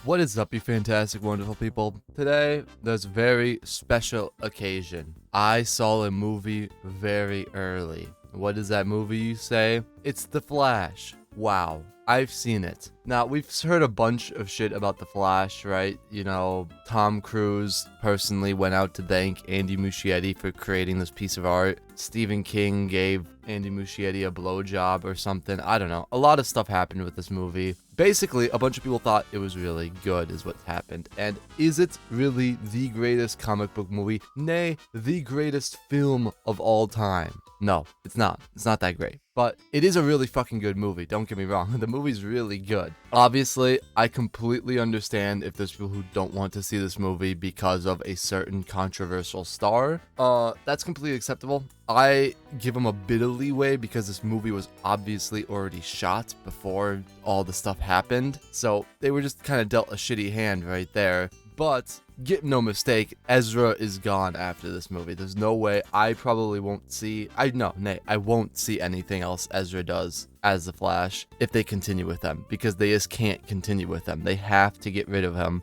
What is up, you fantastic, wonderful people? Today, there's a very special occasion. I saw a movie very early. What is that movie, you say? It's The Flash. Wow, I've seen it. Now, we've heard a bunch of shit about The Flash, right? You know, Tom Cruise personally went out to thank Andy Muschietti for creating this piece of art. Stephen King gave Andy Muschietti a blowjob or something. I don't know. A lot of stuff happened with this movie. Basically, a bunch of people thought it was really good is what happened. And is it really the greatest comic book movie? Nay, the greatest film of all time? No, it's not. It's not that great. But it is a really fucking good movie, don't get me wrong. The movie's really good. Obviously, I completely understand if there's people who don't want to see this movie because of a certain controversial star. That's completely acceptable. I give them a bit of leeway because this movie was obviously already shot before all the stuff happened. So they were just kind of dealt a shitty hand right there. But get no mistake, Ezra is gone after this movie. There's no way. I probably won't see. I won't see anything else Ezra does as the Flash if they continue with them, because they just can't continue with them. They have to get rid of him.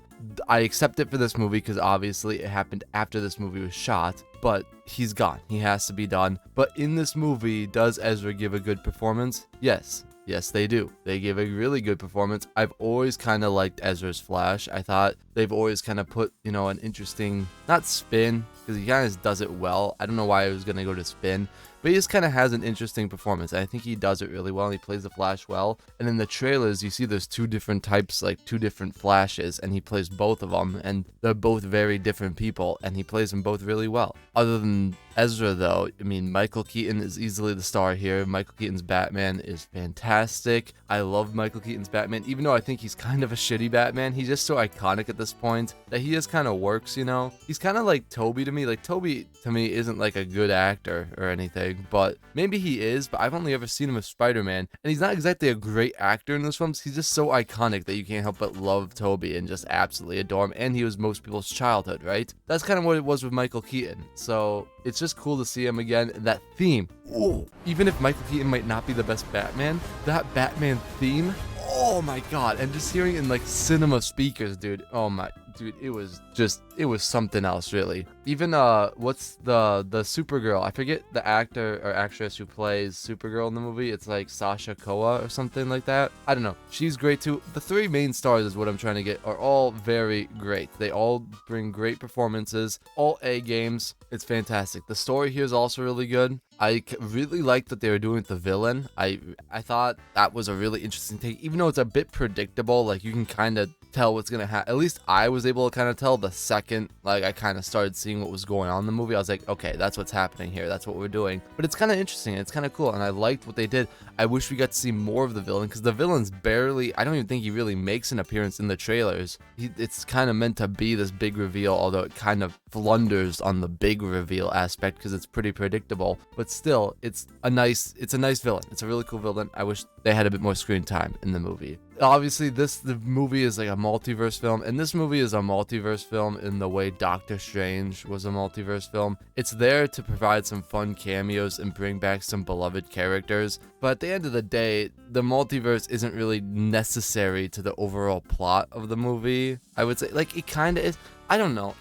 I accept it for this movie because obviously it happened after this movie was shot, but he's gone. He has to be done. But in this movie, does Ezra give a good performance? Yes. Yes, they do. They give a really good performance. I've always kind of liked Ezra's Flash. I thought they've always kind of put, an interesting, not spin, because he kind of does it well. I don't know why I was going to go to spin, but he just kind of has an interesting performance. I think he does it really well, and he plays the Flash well. And in the trailers, you see there's two different types, like two different Flashes, and he plays both of them, and they're both very different people, and he plays them both really well. Other than Ezra, though, I mean, Michael Keaton is easily the star here. Michael Keaton's Batman is fantastic. I love Michael Keaton's Batman, even though I think he's kind of a shitty Batman. He's just so iconic at this point that he just kind of works, He's kind of like Toby to me. Like, Toby, to me, isn't like a good actor or anything, but maybe he is, but I've only ever seen him as Spider-Man, and he's not exactly a great actor in those films. He's just so iconic that you can't help but love Toby and just absolutely adore him, and he was most people's childhood, right? That's kind of what it was with Michael Keaton, so it's just cool to see him again. That theme, ooh, even if Michael Keaton might not be the best Batman, that Batman theme, oh my god, and just hearing it in like cinema speakers, dude, it was something else, really. Even what's the Supergirl, I forget the actor or actress who plays Supergirl in the movie. It's like Sasha Koa or something like that. I don't know, she's great too. The three main stars is what I'm trying to get, are all very great. They all bring great performances, all A games. It's fantastic. The story here is also really good. I really liked what they were doing with the villain. I thought that was a really interesting take, even though it's a bit predictable. Like, you can kind of tell what's gonna happen. At least I was able to kind of tell the second like I kind of started seeing what was going on in the movie. I was like, okay, that's what's happening here, that's what we're doing. But it's kind of interesting, it's kind of cool, and I liked what they did. I wish we got to see more of the villain, because the villain's barely, I don't even think he really makes an appearance in the trailers. It's kind of meant to be this big reveal, although it kind of blunders on the big reveal aspect because it's pretty predictable. But still, it's a nice villain. It's a really cool villain. I wish they had a bit more screen time in the movie. Obviously, the movie is like a multiverse film, and this movie is a multiverse film in the way Doctor Strange was a multiverse film. It's there to provide some fun cameos and bring back some beloved characters, but at the end of the day, the multiverse isn't really necessary to the overall plot of the movie. I would say, like, it kind of is. I don't know.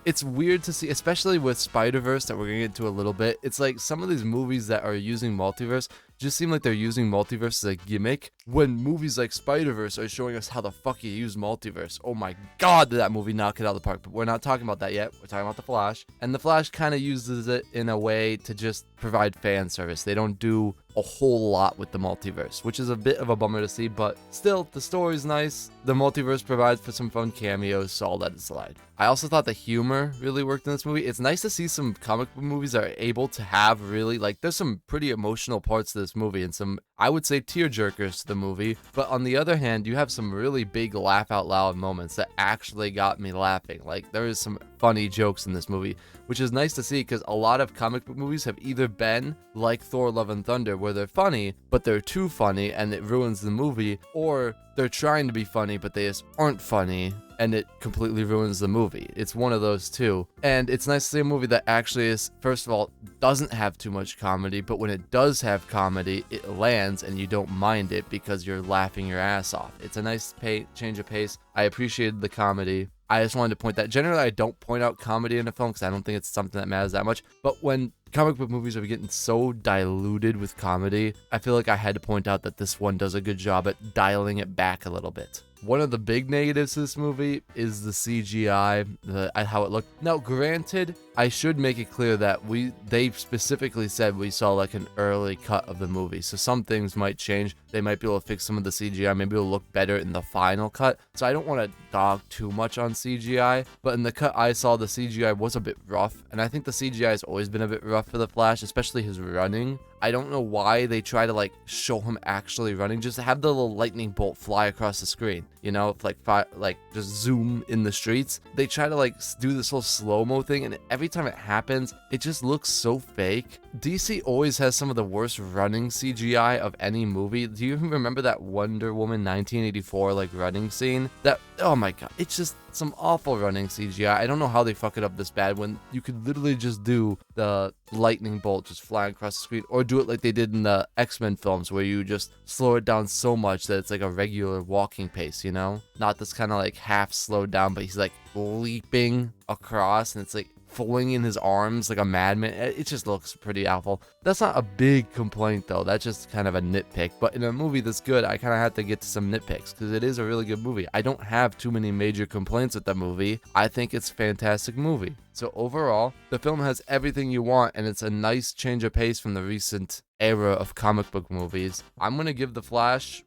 It's weird to see, especially with Spider-Verse that we're going to get into a little bit. It's like some of these movies that are using multiverse just seem like they're using multiverse as a gimmick, when movies like Spider-Verse are showing us how the fuck you use multiverse. Oh my god, did that movie knock it out of the park. But we're not talking about that yet. We're talking about The Flash. And The Flash kind of uses it in a way to just provide fan service. They don't do a whole lot with the multiverse, which is a bit of a bummer to see, but still, the story's nice. The multiverse provides for some fun cameos, so I'll let it slide. I also thought the humor really worked in this movie. It's nice to see some comic book movies that are able to have really, like, there's some pretty emotional parts to this movie and some, I would say, tearjerkers to the movie. But on the other hand, you have some really big laugh out loud moments that actually got me laughing. Like, there is some funny jokes in this movie, which is nice to see, because a lot of comic book movies have either been like Thor Love and Thunder, where they're funny, but they're too funny and it ruins the movie, or they're trying to be funny, but they just aren't funny and it completely ruins the movie. It's one of those two. And it's nice to see a movie that actually is, first of all, doesn't have too much comedy, but when it does have comedy, it lands and you don't mind it because you're laughing your ass off. It's a nice change of pace. I appreciated the comedy. I just wanted to point that. Generally, I don't point out comedy in a film because I don't think it's something that matters that much. But when comic book movies are getting so diluted with comedy, I feel like I had to point out that this one does a good job at dialing it back a little bit. One of the big negatives to this movie is the CGI, how it looked. Now, granted, I should make it clear that they specifically said we saw like an early cut of the movie, so some things might change. They might be able to fix some of the CGI, maybe it'll look better in the final cut. So I don't want to dog too much on CGI, but in the cut I saw, the CGI was a bit rough, and I think the CGI has always been a bit rough for the Flash, especially his running. I don't know why they try to like show him actually running. Just have the little lightning bolt fly across the screen, you know, like just zoom in the streets. They try to like do this whole slow-mo thing, and every time it happens, it just looks so fake. DC always has some of the worst running CGI of any movie. Do you remember that Wonder Woman 1984 like running scene? Oh my god, it's just some awful running CGI. I don't know how they fuck it up this bad when you could literally just do the lightning bolt just flying across the screen, or do it like they did in the X-Men films where you just slow it down so much that it's like a regular walking pace, you know? Not this kind of like half slowed down, but he's like leaping across and it's like flinging his arms like a madman. It just looks pretty awful. That's not a big complaint though, that's just kind of a nitpick, but in a movie that's good, I kind of have to get to some nitpicks because it is a really good movie. I don't have too many major complaints with the movie. I think it's a fantastic movie. So overall, the film has everything you want, and it's a nice change of pace from the recent era of comic book movies. We're gonna give The Flash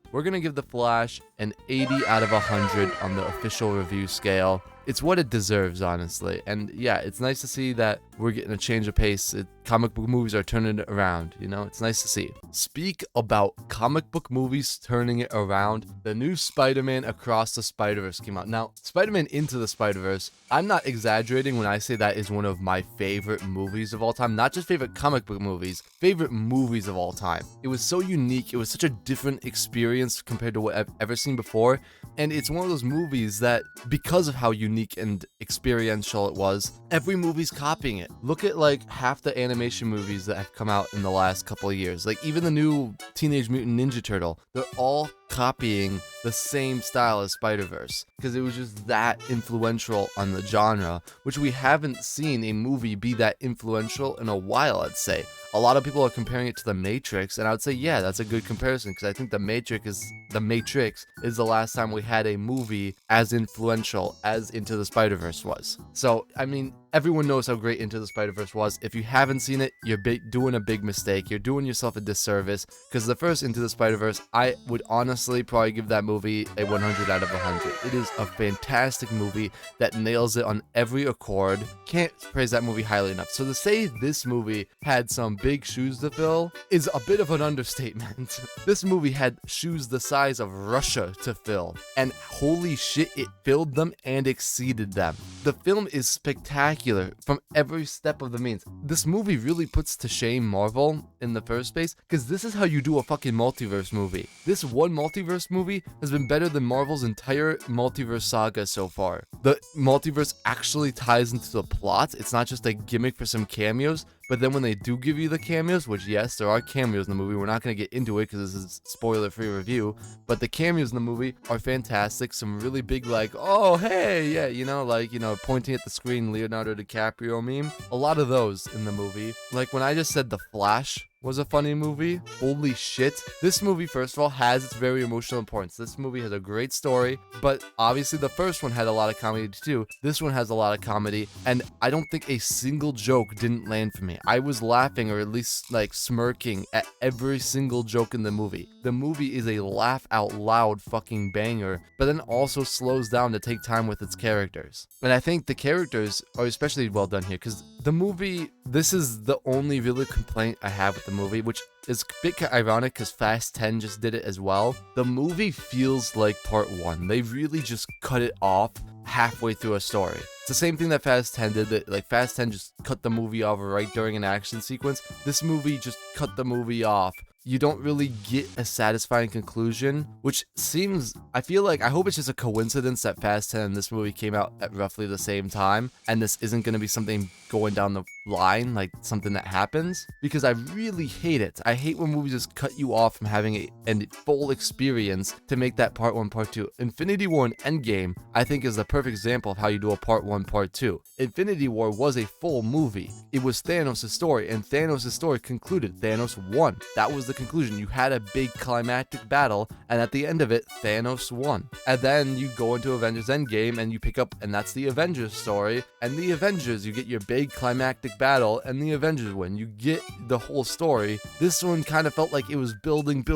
an 80 out of 100 on the official review scale. It's what it deserves, honestly. And yeah, it's nice to see that we're getting a change of pace. Comic book movies are turning it around, you know? It's nice to see. Speak about comic book movies turning it around. The new Spider-Man Across the Spider-Verse came out. Now, Spider-Man Into the Spider-Verse, I'm not exaggerating when I say that is one of my favorite movies of all time. Not just favorite comic book movies, favorite movies of all time. It was so unique. It was such a different experience compared to what I've ever seen before. And it's one of those movies that, because of how unique and experiential it was, every movie's copying it. Look at like half the animation movies that have come out in the last couple of years. Like even the new Teenage Mutant Ninja Turtle, they're all copying the same style as Spider-Verse because it was just that influential on the genre, which we haven't seen a movie be that influential in a while, I'd say. A lot of people are comparing it to The Matrix, and I would say, yeah, that's a good comparison because I think The Matrix is the last time we had a movie as influential as Into the Spider-Verse was. So, I mean, everyone knows how great Into the Spider-Verse was. If you haven't seen it, you're doing a big mistake. You're doing yourself a disservice because the first Into the Spider-Verse, I would honestly probably give that movie a 100 out of 100. It is a fantastic movie that nails it on every accord. Can't praise that movie highly enough. So to say this movie had some big shoes to fill is a bit of an understatement. This movie had shoes the size of Russia to fill, and holy shit, it filled them and exceeded them. The film is spectacular from every step of the means. This movie really puts to shame Marvel in the first place, because this is how you do a fucking multiverse movie. This one multiverse movie has been better than Marvel's entire multiverse saga so far. The multiverse actually ties into the plot. It's not just a gimmick for some cameos. But then when they do give you the cameos, which yes, there are cameos in the movie, we're not going to get into it because this is spoiler-free review, but the cameos in the movie are fantastic. Some really big like, oh, hey, yeah, you know, like, you know, pointing at the screen, Leonardo DiCaprio meme. A lot of those in the movie. Like when I just said The Flash was a funny movie, holy shit. This movie, first of all, has its very emotional importance. This movie has a great story, but obviously the first one had a lot of comedy too. This one has a lot of comedy, and I don't think a single joke didn't land for me. I was laughing, or at least like smirking, at every single joke in the movie. The movie is a laugh out loud fucking banger, but then also slows down to take time with its characters. And I think the characters are especially well done here, because the movie, this is the only really complaint I have with the movie, which is a bit ironic because Fast 10 just did it as well. The movie feels like part 1. They really just cut it off halfway through a story. It's the same thing that Fast 10 did. That like Fast 10 just cut the movie off right during an action sequence. This movie just cut the movie off you don't really get a satisfying conclusion, which seems, I feel like, I hope it's just a coincidence that Fast 10 and this movie came out at roughly the same time, and this isn't going to be something going down the line, like something that happens, because I really hate it. I hate when movies just cut you off from having a full experience to make that part 1, part 2. Infinity War and Endgame, I think, is the perfect example of how you do a part 1, part 2. Infinity War was a full movie. It was Thanos' story, and Thanos' story concluded. Thanos won. That was the conclusion. You had a big climactic battle, and at the end of it, Thanos won. And then you go into Avengers Endgame, and you pick up, and that's the Avengers story. And the Avengers, you get your big climactic battle, and the Avengers win. You get the whole story. This one kind of felt like it was building, and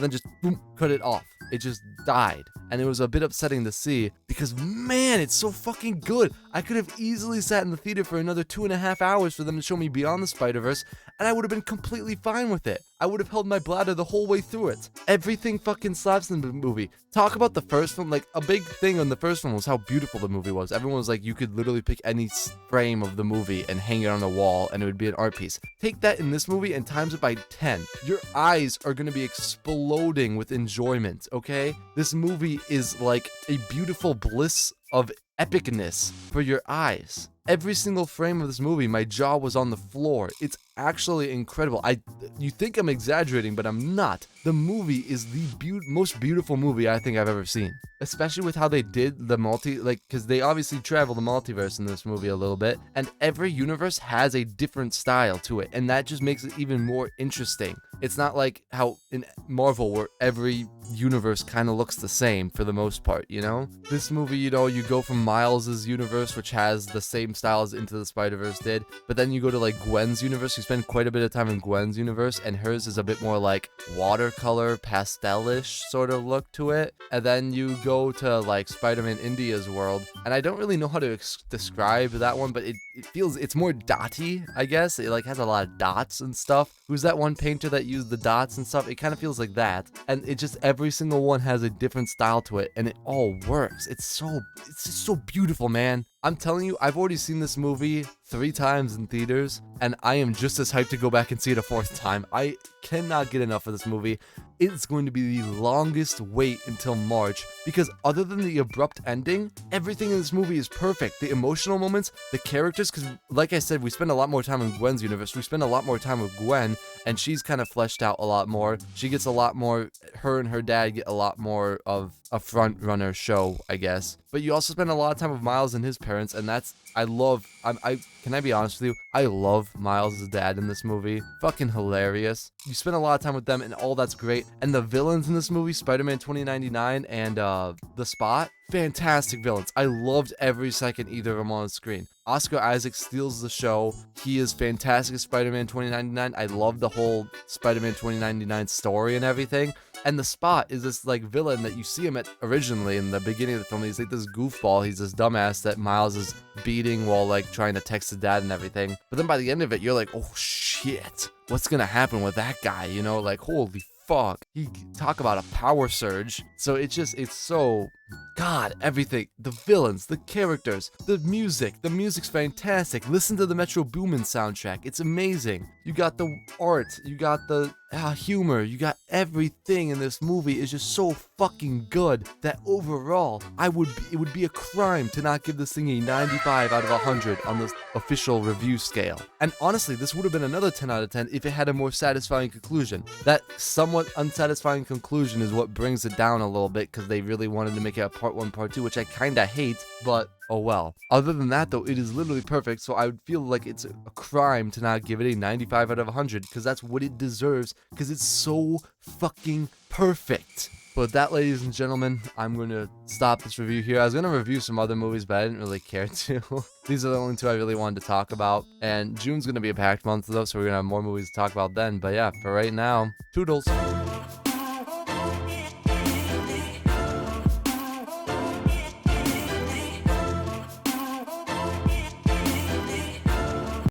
then just boom, cut it off. It just died. And it was a bit upsetting to see because, man, it's so fucking good. I could have easily sat in the theater for another 2.5 hours for them to show me Beyond the Spider-Verse, and I would have been completely fine with it. I would have held my bladder the whole way through it. Everything fucking slaps in the movie. Talk about the first one. Like, a big thing on the first one was how beautiful the movie was. Everyone was like, you could literally pick any frame of the movie and hang it on the wall, and it would be an art piece. Take that in this movie and times it by 10. Your eyes are going to be exploding with enjoyment, okay? This movie is like a beautiful bliss of epicness for your eyes. Every single frame of this movie, my jaw was on the floor. It's actually incredible. You think I'm exaggerating, but I'm not. The movie is the most beautiful movie I think I've ever seen. Especially with how they did the because they obviously travel the multiverse in this movie a little bit, and every universe has a different style to it, and that just makes it even more interesting. It's not like how in Marvel where every universe kind of looks the same for the most part, you know? This movie, you go from Miles' universe, which has the same style as Into the Spider-Verse did, but then you go to like Gwen's universe. You spend quite a bit of time in Gwen's universe, and hers is a bit more like watercolor, pastel-ish sort of look to it. And then you go to like Spider-Man India's world, and I don't really know how to describe that one, but it's more dotty, I guess. It like has a lot of dots and stuff. Who's that one painter that used the dots and stuff? It kind of feels like that, and it just every single one has a different style to it, and it all works. It's just so beautiful, man. I'm telling you, I've already seen this movie 3 times in theaters, and I am just as hyped to go back and see it a 4th time. I cannot get enough of this movie. It's going to be the longest wait until March, because other than the abrupt ending, everything in this movie is perfect. The emotional moments, the characters, because like I said, we spend a lot more time in Gwen's universe. We spend a lot more time with Gwen, and she's kind of fleshed out a lot more. She gets a lot more, her and her dad get a lot more of a front runner show, I guess. But you also spend a lot of time with Miles and his parents, and can I be honest with you? I love Miles' dad in this movie. Fucking hilarious. You spend a lot of time with them, and all that's great. And the villains in this movie, Spider-Man 2099 and The Spot, fantastic villains. I loved every second either of them on the screen. Oscar Isaac steals the show. He is fantastic as Spider-Man 2099. I love the whole Spider-Man 2099 story and everything. And The Spot is this like villain that you see him at originally in the beginning of the film. He's like this goofball. He's this dumbass that Miles is beating while like trying to text his dad and everything. But then by the end of it, you're like, oh shit, what's gonna happen with that guy? You know, like holy fuck. He talk about a power surge. So it's so, God, everything. The villains, the characters, the music's fantastic. Listen to the Metro Boomin soundtrack. It's amazing. You got the art, you got the humor, you got everything in this movie is just so fucking good that overall, it would be a crime to not give this thing a 95 out of 100 on the official review scale. And honestly, this would have been another 10 out of 10 if it had a more satisfying conclusion. That somewhat unsatisfying conclusion is what brings it down a little bit, because they really wanted to make it a part 1, part 2, which I kinda hate, but oh well. Other than that though, it is literally perfect, so I would feel like it's a crime to not give it a 95 out of 100, because that's what it deserves, because it's so fucking perfect. But with that, ladies and gentlemen, I'm going to stop this review here. I was going to review some other movies, but I didn't really care to. These are the only 2 I really wanted to talk about, and June's going to be a packed month though, so we're going to have more movies to talk about then. But yeah, for right now, toodles.